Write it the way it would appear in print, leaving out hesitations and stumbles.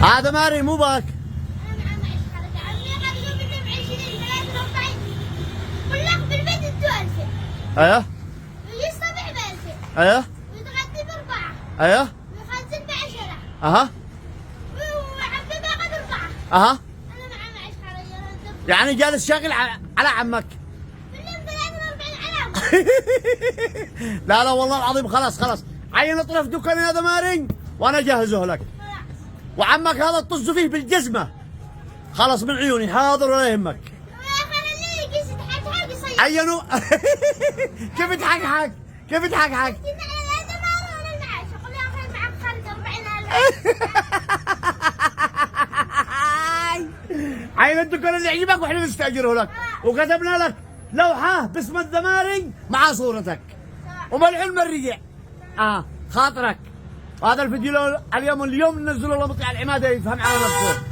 هذا ماري مو باك. ايوه ويصطبح ب1000 ايوه ويتغدى ب4 ايوه ويخزن ب10 اها وعبى باقي ب4. اها. انا معيش حرية يعني جالس شاغل على عمك. كلهم 43 علامة. لا لا والله العظيم خلاص عين اطرف دكان يا دماري وانا اجهزه لك. وعمك هذا تطز فيه بالجزمه. خلاص من عيوني حاضر ولا يهمك. عينوا. كيف تحقحق؟ كيف تحقحق؟ عين الدكان اللي يعجبك واحنا نستاجره لك. وكتبنا لك لوحه باسم الدماري مع صورتك وملعون الرجع. خاطرك. وهذا الفيديو اليوم ننزله لمطلع العماده يفهم على نفسه.